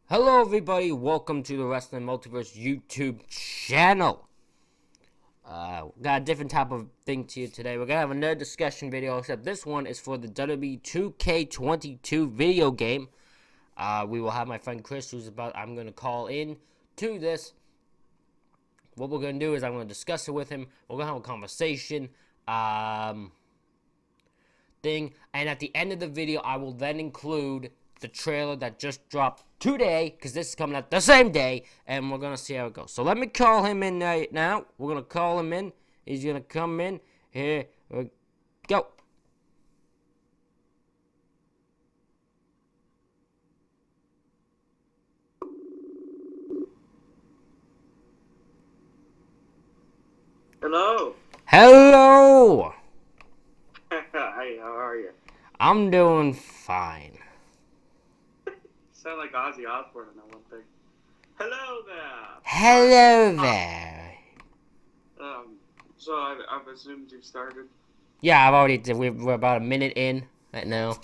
Hello, everybody. Welcome to the Wrestling Multiverse YouTube channel. Got a different type of thing to you today. We're gonna have another discussion video, except this one is for the WWE 2K22 video game. We will have my friend Chris, I'm gonna call in to this. What we're gonna do is I'm gonna discuss it with him. We're gonna have a conversation. Thing, and at the end of the video I will then include the trailer that just dropped today, because this is coming out the same day, and we're gonna see how it goes. So let me call him in right now. We're gonna call him in. He's gonna come in. Here we go. Hello. Hello. Hi, how are you? I'm doing fine. You sound like Ozzy Osbourne on that one thing. Hello there. Hello there. So I've assumed you've started. Yeah, I've already. We're about a minute in right now.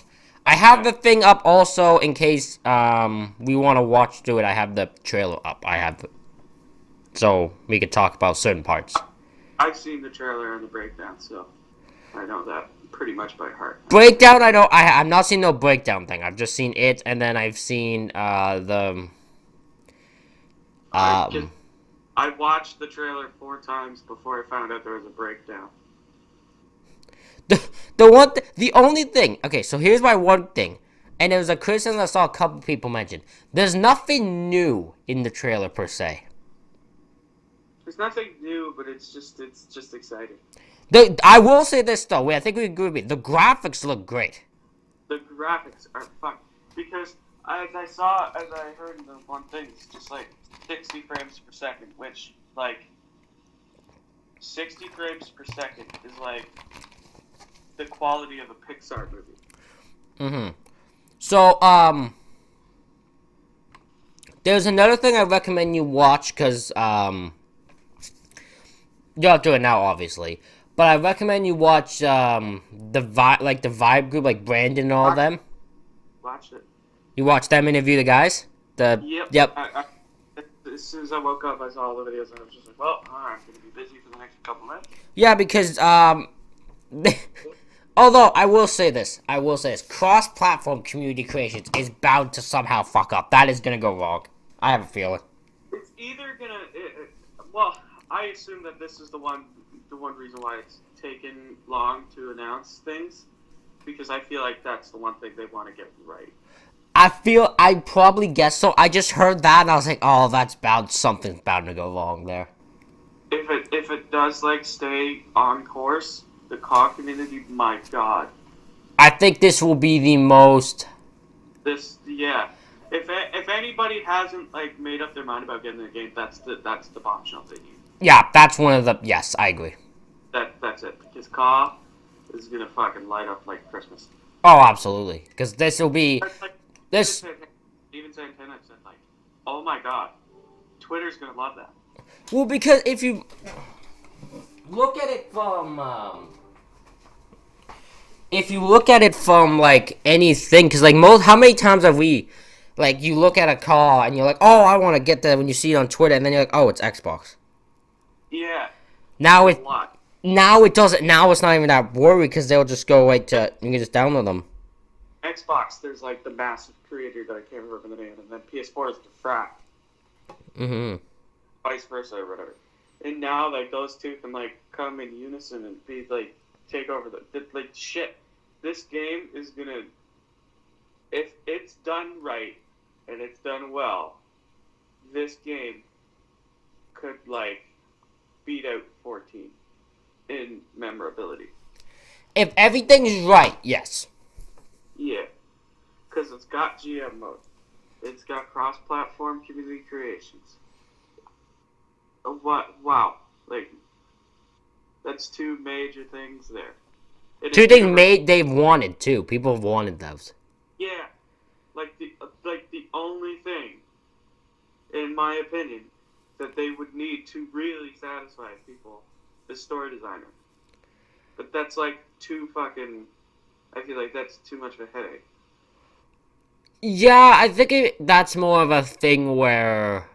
I have the thing up also in case we want to watch through it. I have the trailer up. So we could talk about certain parts. I've seen the trailer and the breakdown, so I know that pretty much by heart. Breakdown, I don't. I've not seen no breakdown thing. I've just seen it, and then I've seen the. I watched the trailer 4 times before I found out there was a breakdown. The only thing. Okay, so here's my one thing, and it was a criticism I saw a couple people mention. There's nothing new in the trailer per se. There's nothing new, but it's just exciting. I will say this though. Wait, I think we agree with me. The graphics look great. The graphics are fun because as I heard in the one thing, it's just like 60 frames per second, which like 60 frames per second is like the quality of a Pixar movie. Mm-hmm. So, there's another thing I recommend you watch, because, you don't have to do it now, obviously. But I recommend you watch, the Vibe group, like Brandon and all of them. Watch it. You watch them interview the guys? Yep. As soon as I woke up, I saw all the videos, and I was just like, well, I'm going to be busy for the next couple minutes. Yeah, because, although, I will say this. Cross-platform community creations is bound to somehow fuck up. That is gonna go wrong. I have a feeling. It's either gonna... well, I assume that this is the one reason why it's taken long to announce things, because I feel like that's the one thing they want to get right. I probably guess so. I just heard that and I was like, oh, something's bound to go wrong there. If it does like stay on course, the CAW community, my god. I think this will be the most. Yeah. If anybody hasn't like made up their mind about getting the game, that's the bombshell they need. Yeah, that's one of the. Yes, I agree. That's it, because CAW is gonna fucking light up like Christmas. Oh, absolutely. Because this will be this. Even Santana said like, oh my god, Twitter's gonna love that. Well, because if you look at it from. If you look at it from like anything, because like how many times have we, like, you look at a car and you're like, oh, I want to get that when you see it on Twitter, and then you're like, oh, it's Xbox. Yeah. Now it doesn't. Now it's not even that worry, because they'll just go right to, you can just download them. Xbox, there's like the massive creator that I can't remember the name, and then PS4 is the frat. Mm-hmm. Vice versa or whatever. And now like those two can like come in unison and be like take over the like shit. This game is gonna, if it's done right and it's done well, this game could like beat out 14 in memorability. If everything is right, yes. Yeah, because it's got GM mode, it's got cross-platform community creations. What? Wow, like that's 2 major things there. Two things they've wanted too. People have wanted those. Yeah, like the only thing, in my opinion, that they would need to really satisfy people is story designer. But that's like too fucking. I feel like that's too much of a headache. Yeah, I think that's more of a thing where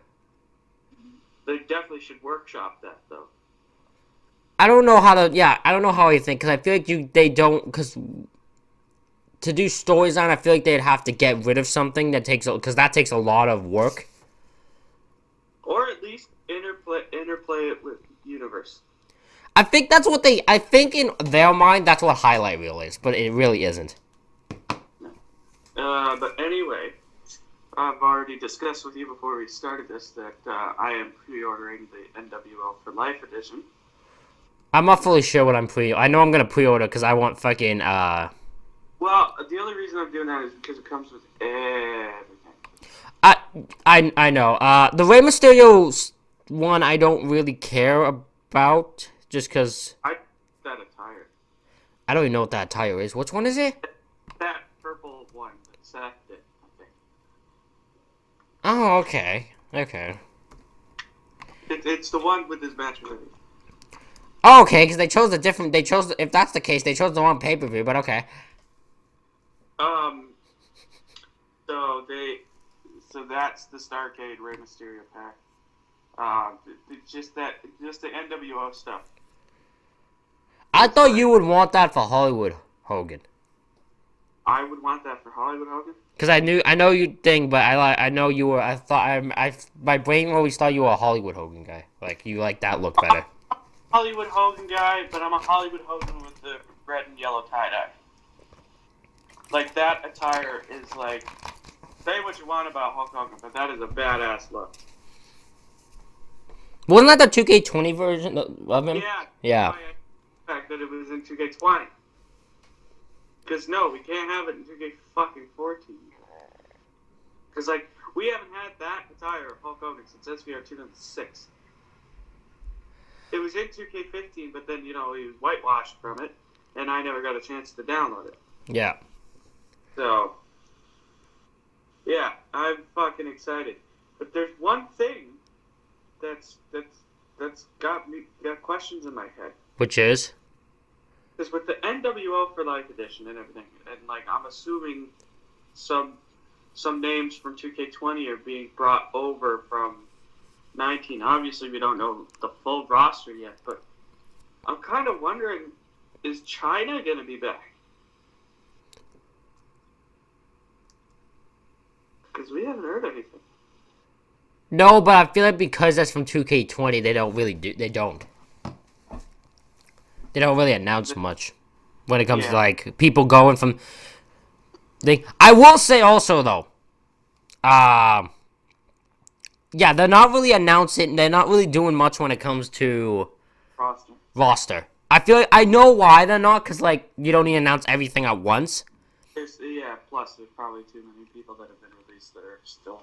They definitely should workshop that though. I don't know how to. Yeah, I don't know how I think because I feel like they don't because to do stories on, I feel like they'd have to get rid of something that takes because that takes a lot of work. Or at least interplay it with universe. I think that's what they. I think in their mind that's what highlight reel is, but it really isn't. But anyway, I've already discussed with you before we started this that I am pre-ordering the NWL for Life edition. I'm not fully sure what I'm I know I'm gonna pre-order because I want fucking Well, the only reason I'm doing that is because it comes with everything. I I know. The Rey Mysterio one I don't really care about just because I that attire. I don't even know what that attire is. Which one is it? That purple one that Seth did, I think. Oh, okay, okay. It's the one with his match ready. Oh, okay, because they chose a different. They chose if that's the case, they chose the wrong pay-per-view. But okay. Um. So so that's the Starcade Rey Mysterio pack. Just the NWO stuff. I thought you would want that for Hollywood Hogan. I would want that for Hollywood Hogan. Because I know you think, but I know you were. I thought my brain always thought you were a Hollywood Hogan guy. Like you like that look better. Hollywood Hogan guy, but I'm a Hollywood Hogan with the red and yellow tie dye. Like that attire is like, say what you want about Hulk Hogan, but that is a badass look. Wasn't that the 2K20 version of him? Yeah. Yeah. The fact that it was in 2K20. Because no, we can't have it in 2K14. Because like we haven't had that attire of Hulk Hogan since SVR 2006. It was in 2K15, but then he was whitewashed from it, and I never got a chance to download it. Yeah. So, yeah, I'm fucking excited. But there's one thing that's got questions in my head. Which is? Because with the NWO for Life edition and everything, and like I'm assuming some names from 2K20 are being brought over from 19. Obviously, we don't know the full roster yet, but I'm kind of wondering, is China gonna be back? Because we haven't heard anything. No, but I feel like because that's from 2K20, they don't really do. They don't really announce much when it comes to like people going from. I will say also though, yeah, they're not really announcing. They're not really doing much when it comes to roster. I feel like I know why they're not, because like you don't need to announce everything at once. Plus there's probably too many people that have been released that are still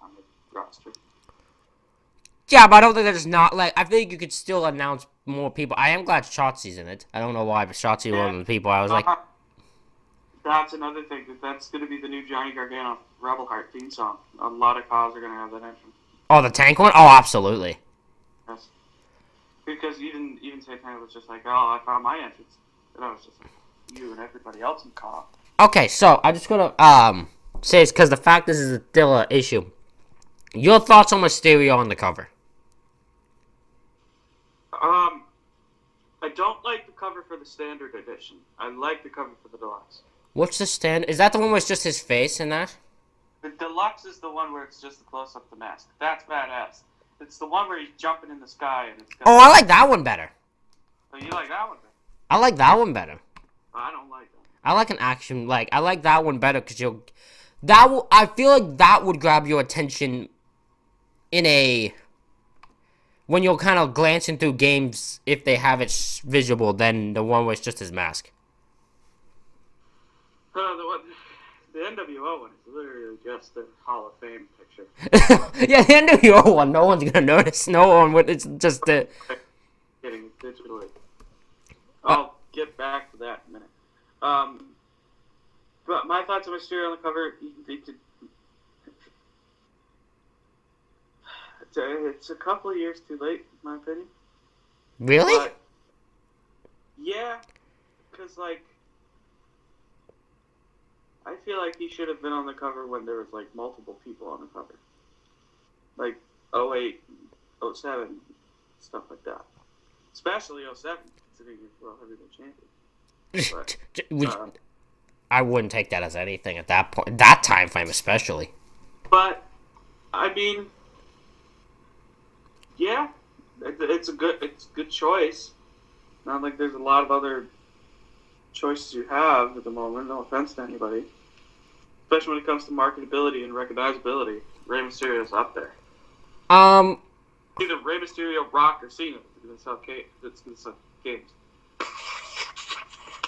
on the roster. Yeah, but I don't think there's not like I think you could still announce more people. I am glad Shotzi's in it. I don't know why, but Shotzi was one of the people I was like. That's another thing. That's going to be the new Johnny Gargano Rebel Heart theme song. A lot of cars are going to have that entrance. Oh, the tank one? Oh, absolutely. Yes. Because even Santana was just like, oh, I found my entrance. And I was just like, you and everybody else in car. Okay, so I just gotta say it's because the fact this is still an issue. Your thoughts on Mysterio on the cover? I don't like the cover for the standard edition. I like the cover for the deluxe. What's the stand? Is that the one where it's just his face in that? The deluxe is the one where it's just the close up the mask. That's badass. It's the one where he's jumping in the sky and it's. Oh, I like that one better. Oh, you like that one better? I like that one better. I don't like that. I like an action I like that one better because I feel like that would grab your attention when you're kind of glancing through games if they have it visible than the one where it's just his mask. The NWO one is literally just a Hall of Fame picture. Yeah, the NWO one, no one's gonna notice. No one would. It's just the. Getting it digitally. I'll get back to that in a minute. But my thoughts on Mysterio on the cover, it's a couple of years too late, in my opinion. Really? But, yeah, because like I feel like he should have been on the cover when there was like multiple people on the cover, like 08, 07, stuff like that. Especially 07, considering he's world heavyweight champion. But, I wouldn't take that as anything at that point, that time frame especially. but I mean, yeah, it's a good choice. Not like there's a lot of other choices you have at the moment. No offense to anybody, especially when it comes to marketability and recognizability. Rey Mysterio's up there. Either Rey Mysterio, Rock, or Cena. It's gonna sell games,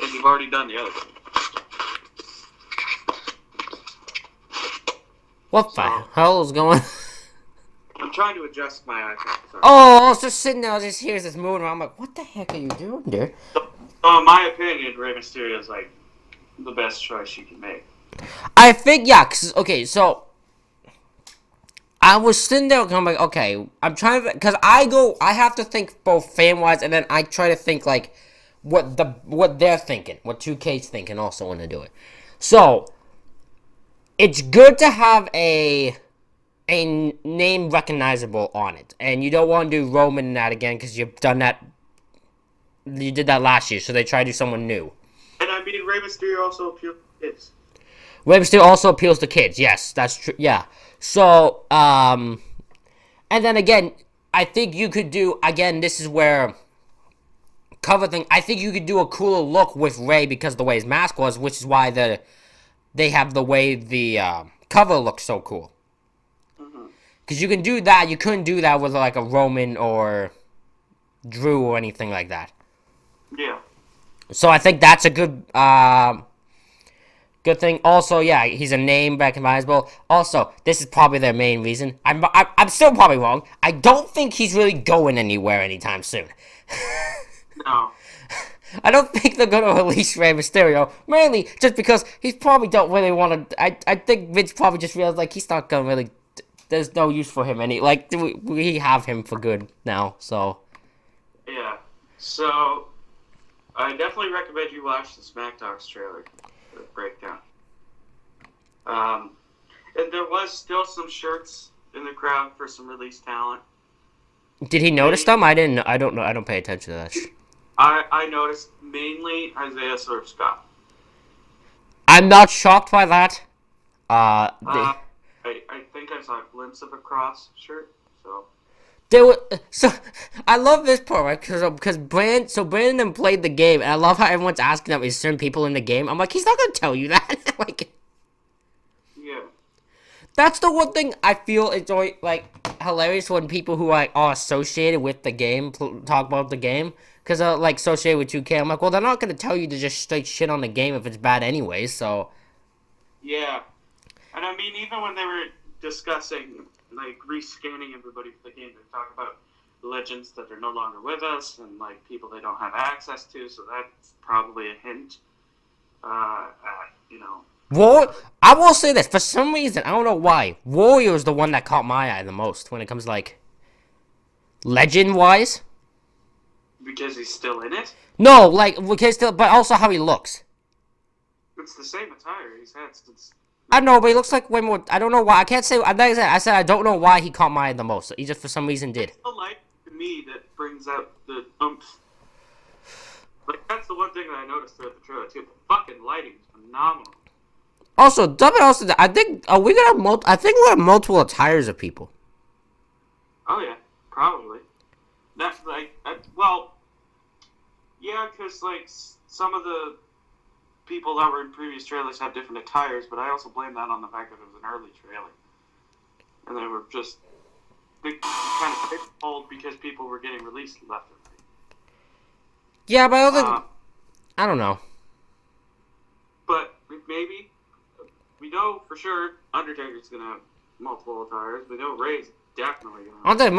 and you've already done the other one. What the hell is going on? I'm trying to adjust my iPhone. Oh, I was just sitting there, I was just here's this moving around. I'm like, what the heck are you doing, dude? So, in my opinion, Rey Mysterio is like the best choice you can make. I think, yeah, cause, okay, so I was sitting there, I'm like, okay, I'm trying to, because I have to think both fan-wise, and then I try to think, like, what they're thinking, what 2K's thinking also when they do it. So, it's good to have a name recognizable on it, and you don't want to do Roman in that again, because you've done that, you did that last year, so they try to do someone new. And I mean, Rey Mysterio also appeals to kids. Rey Mysterio also appeals to kids, yes, that's true, yeah. So, and then again, I think you could do, again, this is where, cover thing, I think you could do a cooler look with Rey because of the way his mask was, which is why they have the way the cover looks so cool. Because you can do that, you couldn't do that with like a Roman or Drew or anything like that. Yeah. So I think that's a good good thing. Also, yeah, he's a name recognizable. Also, this is probably their main reason. I'm still probably wrong. I don't think he's really going anywhere anytime soon. No. I don't think they're going to release Rey Mysterio, mainly just because he probably don't really want to. I think Vince probably just realized like he's not going to really. There's no use for him we have him for good now. So. Yeah. So, I definitely recommend you watch the SmackDown trailer for the breakdown. And there was still some shirts in the crowd for some released talent. Did he notice them? I didn't. I don't know. I don't pay attention to that. I noticed mainly Isaiah Scott. I'm not shocked by that. I think I saw a glimpse of a cross shirt. So I love this part, right? Because Brandon played the game, and I love how everyone's asking him, is certain people in the game? I'm like, he's not gonna tell you that. Like, yeah, that's the one thing I feel it's always like hilarious when people who are associated with the game talk about the game. Because like associated with 2K, I'm like, well, they're not gonna tell you to just straight shit on the game if it's bad anyway. So yeah, and I mean, even when they were discussing like rescanning everybody for the game, they talk about legends that are no longer with us and like people they don't have access to. So that's probably a hint at, you know. I will say this for some reason, I don't know why. Warrior is the one that caught my eye the most when it comes to, like, legend wise. Because he's still in it? No, like, but also how he looks. It's the same attire he's had since. I know, but he looks like way more. I don't know why. I can't say. Like I said I don't know why he caught my eye the most. He just for some reason did. It's the light to me that brings out the oomph. Like that's the one thing that I noticed throughout the trailer too. The fucking lighting is phenomenal. Also, I think we gonna have I think we have multiple attires of people. Oh yeah, probably. That's like well, yeah, because like some of the people that were in previous trailers have different attires, but I also blame that on the fact that it was an early trailer, and they were just kind of old because people were getting released left and right. Yeah, but I don't know. But maybe we know for sure Undertaker's gonna have multiple attires. We know Rey's definitely gonna. I don't think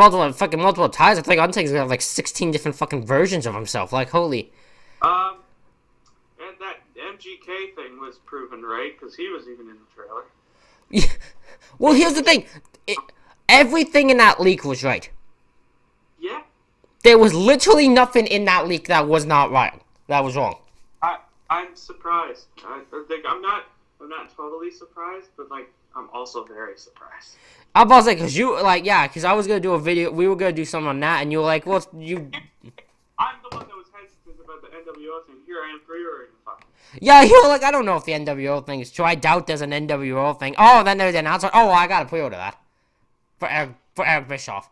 multiple attires. I think Undertaker's gonna have like 16 different fucking versions of himself. Like holy. And that MGK thing was proven right because he was even in the trailer. Yeah. Well, here's the thing. Everything in that leak was right. Yeah. There was literally nothing in that leak that was not right. That was wrong. I'm surprised. I'm I'm not totally surprised, but like I'm also very surprised. I was like, cause you like, yeah, cause I was gonna do a video. We were gonna do something on that, and you were like, well, you. I'm the one that was hesitant about the NWO thing. Here I am pre-ordering the fuck. Yeah, you were like, I don't know if the NWO thing is true. I doubt there's an NWO thing. Oh, then there's an announcement. Oh, well, I gotta pre-order that for Eric Bischoff.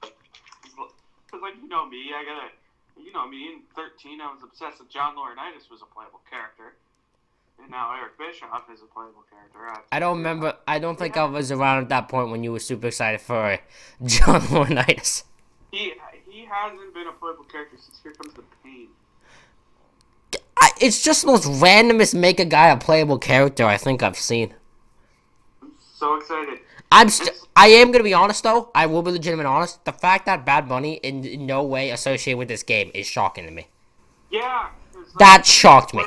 Cause like you know me. In 13, I was obsessed with John Laurinaitis was a playable character, and now Eric Bischoff is a playable character. I don't remember. I don't think I was around at that point when you were super excited for John Laurinaitis. He hasn't been a playable character since Here Comes the Pain. It's just the most randomest make a guy a playable character I think I've seen. I'm so excited. I am gonna be honest though. I will be legitimate honest. The fact that Bad Bunny in no way associated with this game is shocking to me. Yeah, like, that shocked me.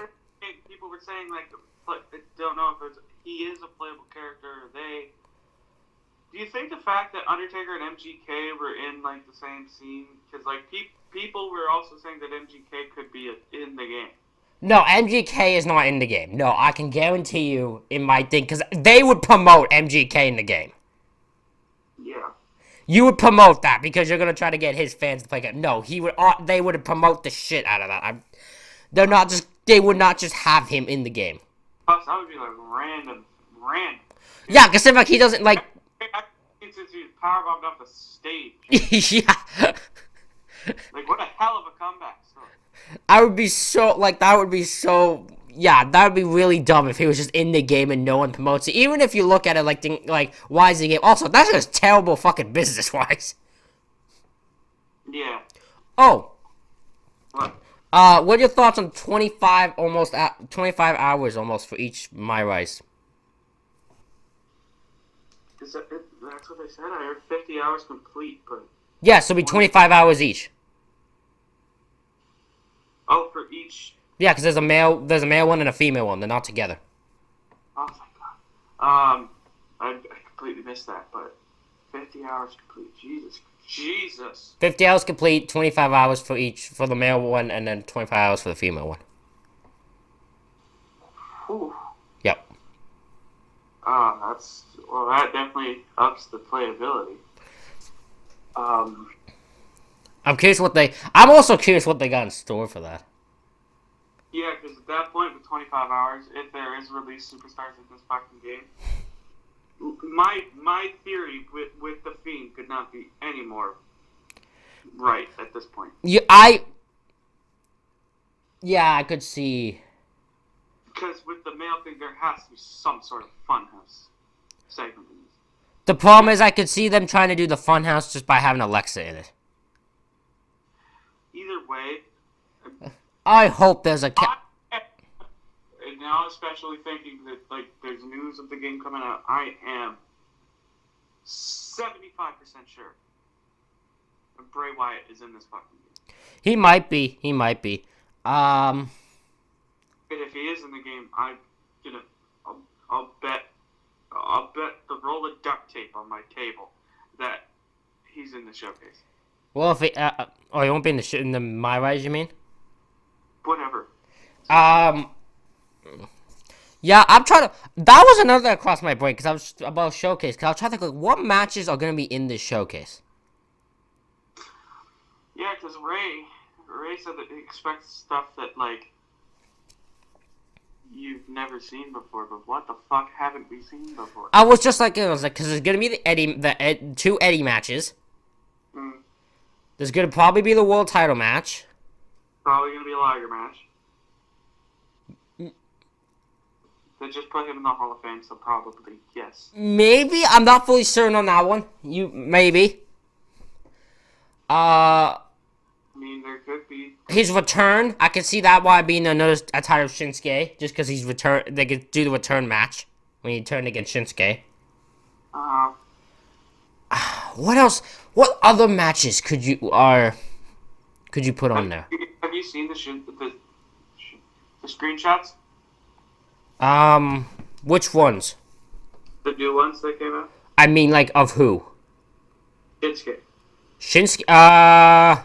People were saying like, they don't know if he is a playable character. Or they. Do you think the fact that Undertaker and MGK were in like the same scene? Because like people were also saying that MGK could be in the game. No, MGK is not in the game. No, I can guarantee you in my thing, because they would promote MGK in the game. Yeah. You would promote that because you're gonna try to get his fans to play it. No, they would promote the shit out of that. They would not just have him in the game. Plus, that would be like random. Yeah, because like he doesn't like. Since he was powerbombed off the stage. Yeah. Like what a hell of a comeback story. That would be so. Yeah, that would be really dumb if he was just in the game and no one promotes it. Even if you look at it like why is the game? Also, that's just terrible fucking business wise. Yeah. Oh. What? What are your thoughts on 25 hours almost for each My Rise? That's what they said. I heard 50 hours complete, but. Yeah, so it'll be 25 hours each. Oh, for each. Yeah, because there's a male one and a female one. They're not together. Oh my god. I completely missed that, but 50 hours complete. Jesus. 50 hours complete, 25 hours for each for the male one, and then 25 hours for the female one. Whew. Yep. That definitely ups the playability. I'm also curious what they got in store for that. Yeah, because at that point, with 25 hours, if there is released superstars in this fucking game, my theory with the Fiend could not be any more right at this point. I could see. Because with the male thing, there has to be some sort of funhouse segment in this. The problem is I could see them trying to do the funhouse just by having Alexa in it. Either way, I hope there's a. And now, especially thinking that like there's news of the game coming out, I am 75% sure that Bray Wyatt is in this fucking game. He might be. And if he is in the game, I'll bet the roll of duct tape on my table that he's in the showcase. Well, if he won't be in the My Rise, you mean? Whatever. Yeah, I'm trying to. That was another that crossed my brain because I was about showcase. Because I was trying to think, like, what matches are gonna be in this showcase? Yeah, because Ray said that he expects stuff that like you've never seen before. But what the fuck haven't we seen before? I was just like, because there's gonna be the two Eddie matches. Mm. There's gonna probably be the world title match. Probably gonna be a Liger match. They just put him in the Hall of Fame, so probably yes. Maybe I'm not fully certain on that one. Maybe. I mean, there could be his return. I could see that why being another attire of Shinsuke, just because he's return. They could do the return match when he turned against Shinsuke. What else? What other matches could you put on there? Have you seen the screenshots? Which ones? The new ones that came out? I mean, like, of who? Shinsuke. Shinsuke, Yeah,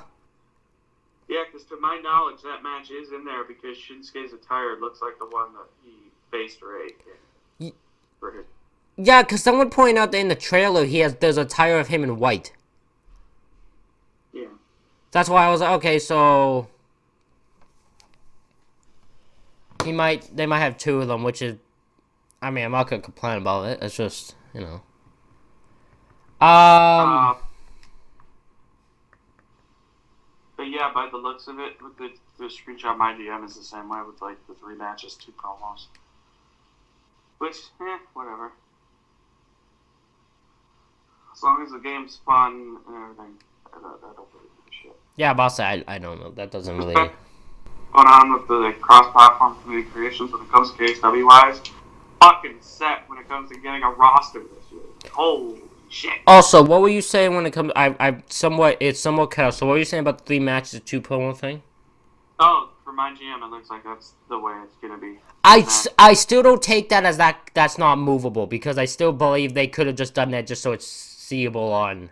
Yeah, because to my knowledge, that match is in there because Shinsuke's attire looks like the one that he faced Ray in. Yeah, because someone pointed out that in the trailer there's a tire of him in white. Yeah. That's why I was like, okay, so they might have two of them, which is, I mean, I'm not gonna complain about it. It's just, you know. But yeah, by the looks of it, with the screenshot, my GM is the same way with like the 3 matches, 2 promos. Which, whatever. As long as the game's fun and everything, I don't really give a shit. Yeah, but I'll say I don't know. That doesn't really. Going on with the cross-platform community creations when it comes to KSW wise, fucking set when it comes to getting a roster this year. Holy shit. Also, what were you saying when it comes? It's somewhat cut out. So what were you saying about the 3 matches, 2 promo thing? Oh, for my GM, it looks like that's the way it's gonna be. I still don't take that as that's not movable, because I still believe they could have just done that just so it's seeable on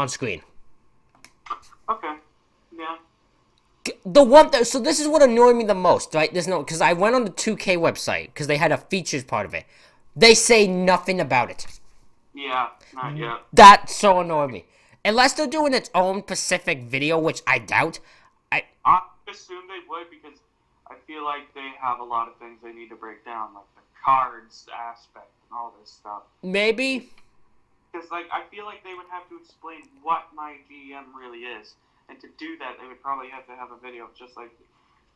screen. Okay. Yeah. So this is what annoyed me the most, right? Because I went on the 2K website because they had a features part of it. They say nothing about it. Yeah, not yet. That so annoyed me. Unless they're doing its own Pacific video, which I doubt. I assume they would, because I feel like they have a lot of things they need to break down, like the cards aspect and all this stuff. Maybe. Because I feel like they would have to explain what my GM really is. And to do that, they would probably have to have a video just like,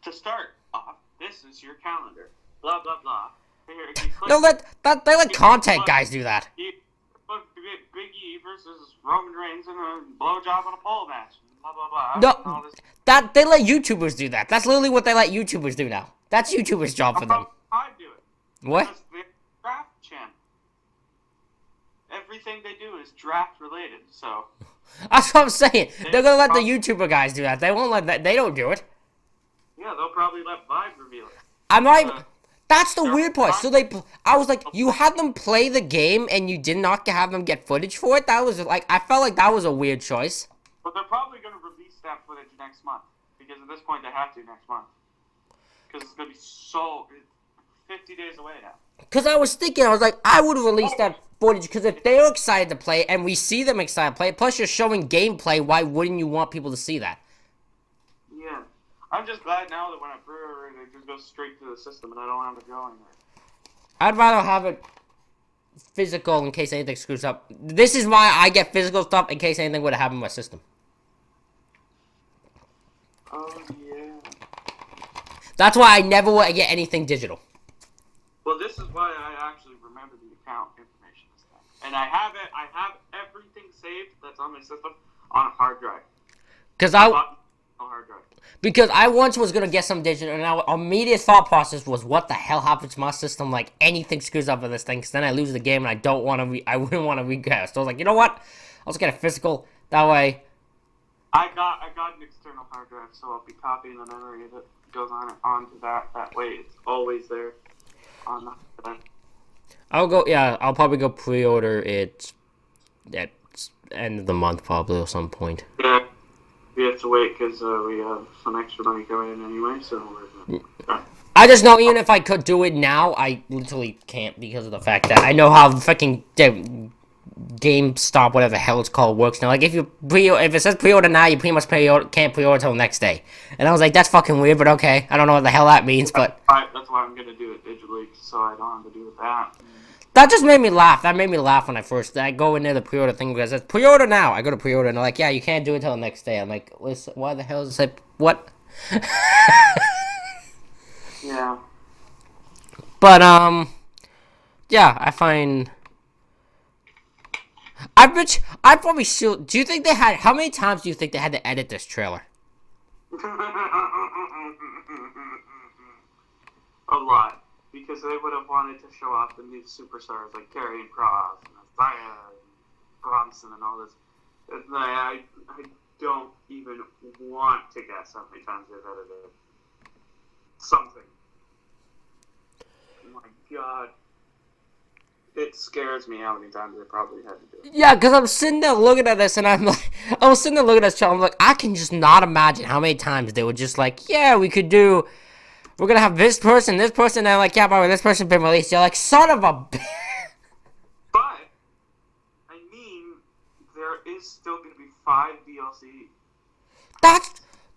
to start off, this is your calendar. Blah, blah, blah. No, they let content guys do that. Big E versus Roman Reigns in a blowjob on a pole match. Blah, blah, blah. No, they let YouTubers do that. That's literally what they let YouTubers do now. That's YouTubers' job for them. I do it. What? Because they're draft channel. Everything they do is draft related, so. That's what I'm saying. They're gonna let the YouTuber guys do that. They won't let that. They don't do it. Yeah, they'll probably let Vibe reveal it. I'm not even. That's the weird part. So I was like, you had them play the game and you did not have them get footage for it. That was like, I felt like that was a weird choice. But they're probably gonna release that footage next month, because at this point they have to next month. Because it's gonna be 50 days away now. Because I was thinking, I was like, I would release that footage, because if they're excited to play and we see them excited to play, plus you're showing gameplay, why wouldn't you want people to see that? Yeah. I'm just glad now that when I pre-order it, it just goes straight to the system and I don't have to go anywhere. I'd rather have it physical in case anything screws up. This is why I get physical stuff, in case anything would have happened in my system. Oh, yeah. That's why I never want to get anything digital. Well, this is why I actually remember the account information this time. And I have everything saved that's on my system on a hard drive. Because I once was gonna get some digital, and our immediate thought process was, "What the hell happens to my system? Like anything screws up with this thing, because then I lose the game, and I wouldn't want to recast." So I was like, you know what? I'll just get a physical. That way. I got an external hard drive, so I'll be copying the memory that goes onto that. That way, it's always there. On the. I'll probably go pre-order it at end of the month, probably, or some point. Yeah. We have to wait because we have some extra money coming in anyway, so we're... I just know even if I could do it now, I literally can't because of the fact that I know how fucking GameStop, whatever the hell it's called, works now. Like, if it says pre-order now, you pretty much can't pre-order until the next day. And I was like, that's fucking weird, but okay. I don't know what the hell that means, but... That's why I'm going to do it digitally, so I don't have to do that. That just made me laugh. That made me laugh when I go in there the pre-order thing because it says pre-order now. I go to pre-order and they're like, yeah, you can't do it until the next day. I'm like, listen, why the hell is it like, what? Yeah. But yeah, I find. I probably still. Do you think they had? How many times do you think they had to edit this trailer? A lot. Because they would have wanted to show off the new superstars like Karrion Kross and Isaiah and Bronson and all this. I don't even want to guess how many times they've edited something. Oh my god. it scares me how many times they probably had to do it. Yeah, because I'm sitting there looking at this, and I'm like, I was sitting there looking at this show, I'm like, I can just not imagine how many times they were just like, yeah, we're gonna have this person, and they're like, yeah, by the way, this person's been released. You're like, son of a bitch. But, I mean, there is still going to be 5 DLC.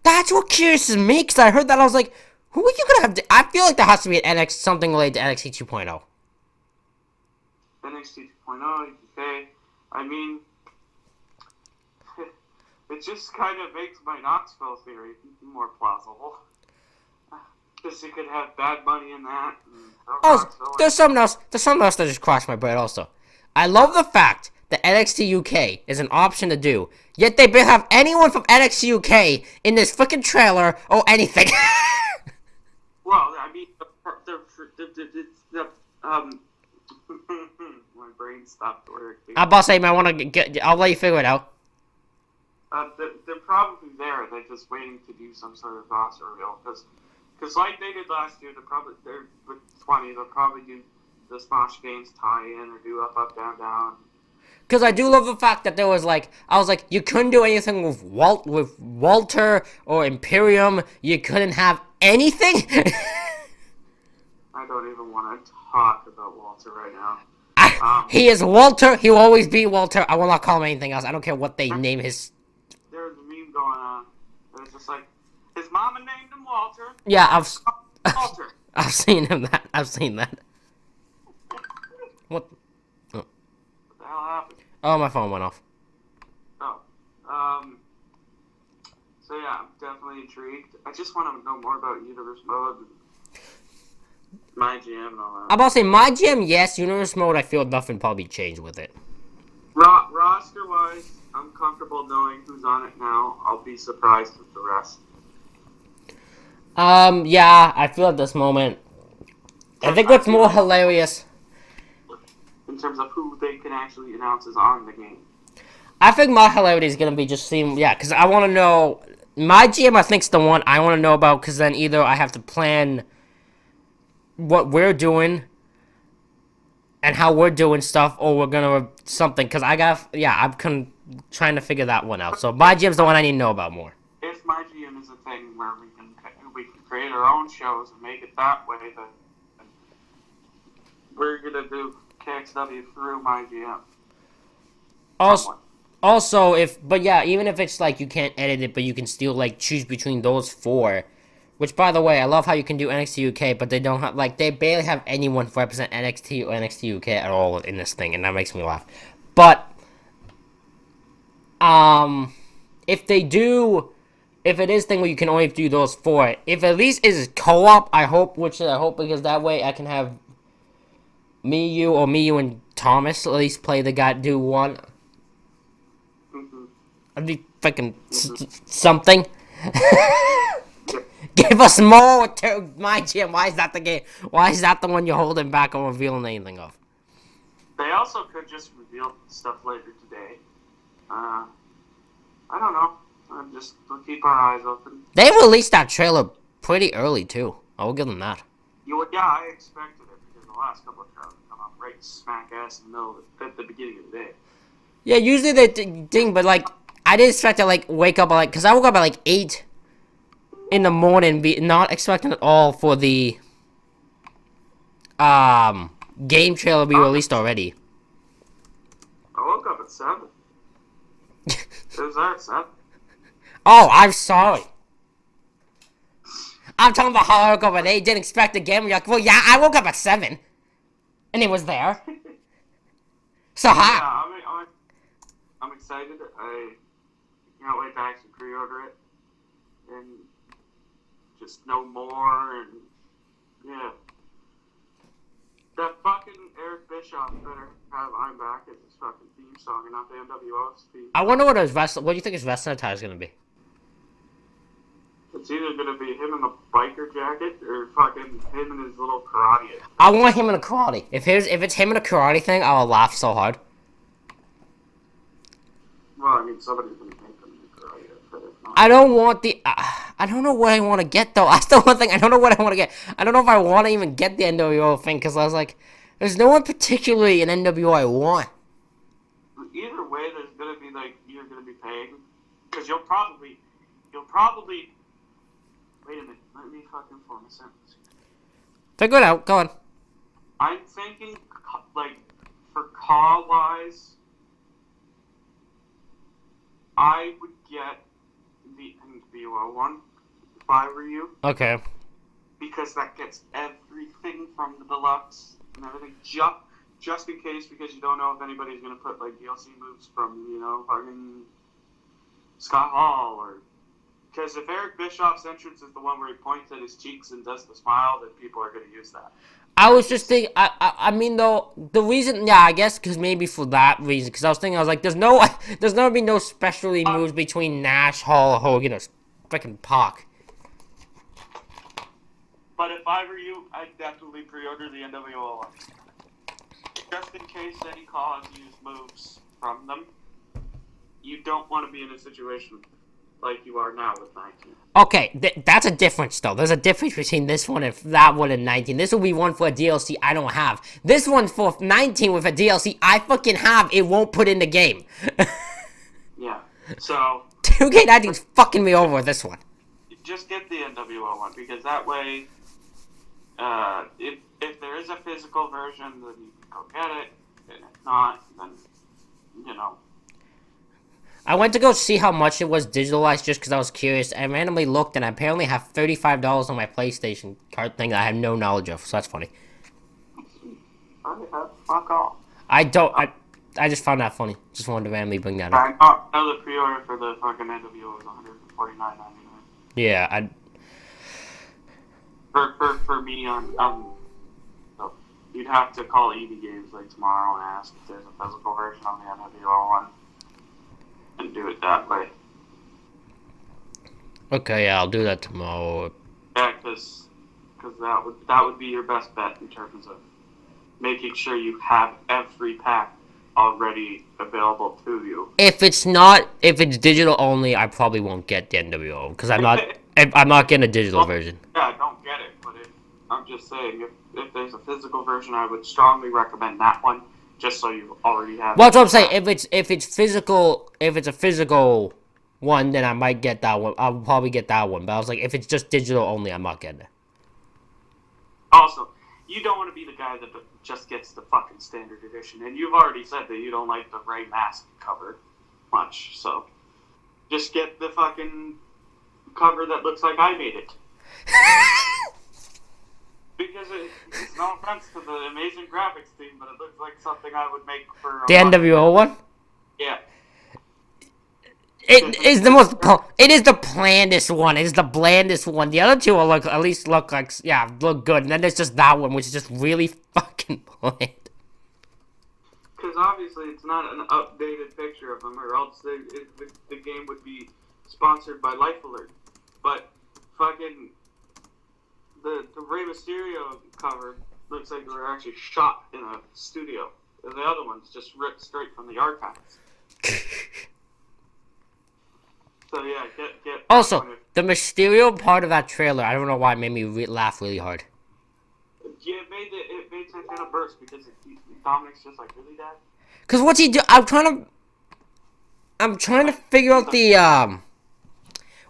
That's what curiouses me, because I heard that, I was like, who are you gonna have I feel like there has to be an something related to NXT 2.0. NXT 2.0, you can say. I mean, it just kind of makes my Knoxville theory more plausible. Because you could have Bad Bunny in that. There's something else that just crossed my brain also. I love the fact that NXT UK is an option to do, yet they barely have anyone from NXT UK in this freaking trailer or anything. Well, I mean, my brain stopped working. I'm about to say, man, I'll let you figure it out. They're probably there. They're just waiting to do some sort of roster reveal. Because like they did last year, they're with 20. They'll probably do the Smosh Games tie-in or do up, down, down. Because I do love the fact that there was like, I was like, you couldn't do anything with Walter or Imperium. You couldn't have anything. I don't even want to talk about Walter right now. He is Walter. He will always be Walter. I will not call him anything else. I don't care what they name his. There's a meme going on. It's just like, his mama named him Walter. Yeah, Walter. I've seen him that. I've seen that. What? What the hell happened? Oh, my phone went off. Oh. So yeah, I'm definitely intrigued. I just want to know more about Universe Mode, My GM, and all that. I'm about to say, My GM, yes. Universe Mode, I feel nothing probably changed with it. Roster-wise, I'm comfortable knowing who's on it now. I'll be surprised with the rest. Yeah, I feel at this moment. I think what's more hilarious. In terms of who they can actually announce is on the game. I think my hilarity is gonna be just seeing, yeah, because I want to know. My GM, I think's the one I want to know about, because then either I have to plan what we're doing and how we're doing stuff, or we're gonna something. Because I'm trying to figure that one out. So my GM's the one I need to know about more. If my GM is a thing where we can create our own shows and make it that way, then we're gonna do KXW through my GM. Also, even if it's like you can't edit it, but you can still like choose between those 4. Which, by the way, I love how you can do NXT UK, but they don't have they barely have anyone to represent NXT or NXT UK at all in this thing, and that makes me laugh. But if it is thing where you can only do those 4, if at least is co-op, I hope because that way I can have me, you, and Thomas at least play the guy, do one. I'd be freaking something. Give us more to My GM. Why is that the game? Why is that the one you're holding back on revealing anything of? They also could just reveal stuff later today. I don't know. We'll keep our eyes open. They released that trailer pretty early too. I will give them that. Yeah, I expected it because the last couple of trailers come up right smack ass in the middle at the beginning of the day. Yeah, usually they ding, but like I didn't expect to wake up because I woke up at 8 in the morning, not expecting at all for the game trailer to be released already. I woke up at 7. It was there at 7. Oh, I'm sorry. I'm talking about how I woke up at 8, didn't expect the game. You're like, well, yeah, I woke up at 7, and it was there. So how? Yeah, I'm excited. I can't wait to actually pre-order it and just know more. And yeah, that fucking Eric Bischoff better have "I'm Back" as his fucking theme song and not the NWO's theme. I wonder what do you think his wrestling attire is gonna be? It's either gonna be him in a biker jacket or fucking him in his little karate. I want him in a karate. If it's him in a karate thing, I'll laugh so hard. Well, I mean, somebody's gonna make him in a karate outfit. I don't want the. I don't know what I want to get though. That's the one thing I don't know what I want to get. I don't know if I want to even get the NWO thing because I was like, There's no one particularly in NWO I want. Either way, there's gonna be like you're gonna be paying because you'll probably. Wait a minute. Let me fucking form a sentence. Figure it out. Go on. I'm thinking like for call wise, I would get the NWO one if I were you. Okay. Because that gets everything from the deluxe and everything, just in case, because you don't know if anybody's gonna put like DLC moves from fucking Scott Hall or because if Eric Bischoff's entrance is the one where he points at his cheeks and does the smile, then people are gonna use that. I was just thinking. I mean though the reason, yeah, I guess because maybe for that reason, because I was thinking, I was like, there's never be no specialty moves between Nash, Hall, Hogan, or freaking Pac. But if I were you, I'd definitely pre-order the NWO one. Just in case any cause use moves from them. You don't want to be in a situation like you are now with 19. Okay, that's a difference though. There's a difference between this one and that one and 19. This will be one for a DLC I don't have. This one's for 19 with a DLC I fucking have. It won't put in the game. Yeah. So 2K19's fucking me over with this one. Just get the NWO one because that way, if there is a physical version, then you can go get it. And if not, then I went to go see how much it was digitalized just because I was curious. I randomly looked and I apparently have $35 on my PlayStation card thing that I have no knowledge of, so that's funny. Fuck off. I just found that funny. Just wanted to randomly bring that up. I know the pre-order for the fucking NWO is $149.99. Yeah, For me so you'd have to call EV Games like tomorrow and ask if there's a physical version on the NWO one. And do it that way. Okay, yeah, I'll do that tomorrow. Yeah, because that would be your best bet in terms of making sure you have every pack already available to you. If it's digital only, I probably won't get the NWO because I'm not getting a digital version. Yeah, I don't get it, but I'm just saying if there's a physical version, I would strongly recommend that one. Just so you already have. Well, that's what I'm saying. If it's a physical one, then I might get that one. I'll probably get that one. But I was like, if it's just digital only, I'm not getting it. Also, you don't want to be the guy that just gets the fucking standard edition, and you've already said that you don't like the Ray Mask cover much. So, just get the fucking cover that looks like I made it. Because it's no offense to the amazing graphics team, but it looks like something I would make for the NWO one. Yeah. It is the blandest one. It is the blandest one. The other two will look good, and then there's just that one, which is just really fucking bland. Because obviously it's not an updated picture of them, or else the game would be sponsored by Life Alert. But fucking. The Rey Mysterio cover looks like they were actually shot in a studio. And the other one's just ripped straight from the archives. So yeah, get. Also, the Mysterio part of that trailer, I don't know why it made me laugh really hard. Yeah, it made Santana burst because Dominic's just like, really, Dad? Cause what's he do? I'm trying to figure out the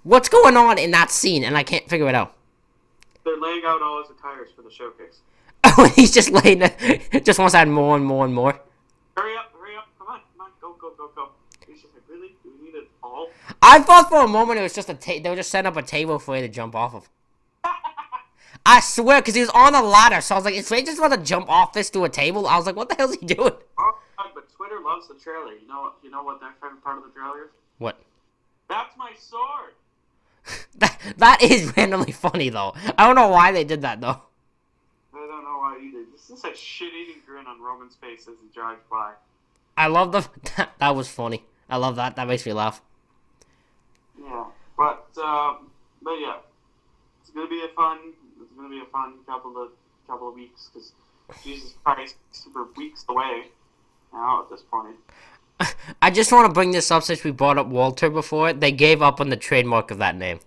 what's going on in that scene, and I can't figure it out. They're laying out all his attires for the showcase. Oh, he's just laying it. Just wants to add more and more and more. Hurry up, come on, go. He's just like, really? Do we need it all? I thought for a moment it was just they were just setting up a table for you to jump off of. I swear, because he was on a ladder, so I was like, is Ray just about to jump off this to a table? I was like, what the hell is he doing? Oh, but Twitter loves the trailer. You know what their favorite part of the trailer is? What? That's my sword! That is randomly funny, though. I don't know why they did that, though. I don't know why either. This is a shit-eating grin on Roman's face as he drives by. I love that was funny. I love that. That makes me laugh. Yeah, but yeah, it's gonna be a fun couple of weeks because Jesus Christ, we're weeks away now at this point. I just want to bring this up since we brought up Walter before. They gave up on the trademark of that name.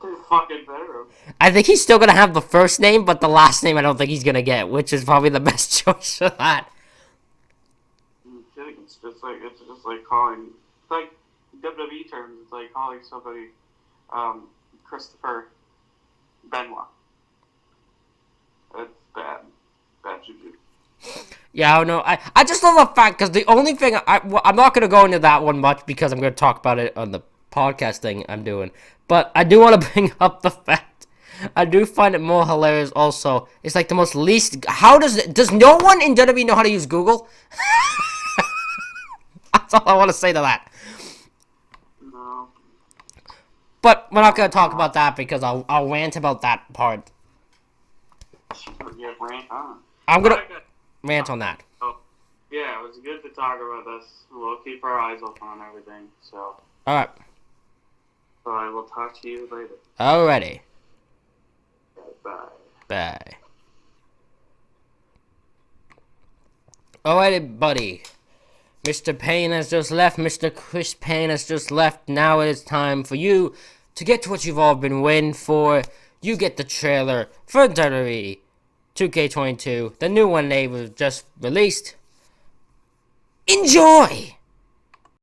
They're fucking better. I think he's still gonna have the first name, but the last name I don't think he's gonna get, which is probably the best choice for that. I'm kidding. It's just like calling, it's like WWE terms. It's like calling somebody Christopher Benoit. That's bad. Bad juju. Yeah, I don't know. I just love the fact, because the only thing, I'm not going to go into that one much, because I'm going to talk about it on the podcast thing I'm doing. But I do want to bring up the fact, I do find it more hilarious also. It's like the most least, does no one in WWE know how to use Google? That's all I want to say to that. No. But we're not going to talk about that, because I'll rant about that part. Yeah, rant on. I'm going to rant on that. Oh, yeah, it was good to talk about this. We'll keep our eyes open on everything. So Alright. I will talk to you later. Alrighty. Bye. Bye. Alrighty, buddy. Mr. Payne has just left. Mr. Chris Payne has just left. Now it is time for you to get to what you've all been waiting for. You get the trailer for WWE 2K22. The new one they was just released. Enjoy!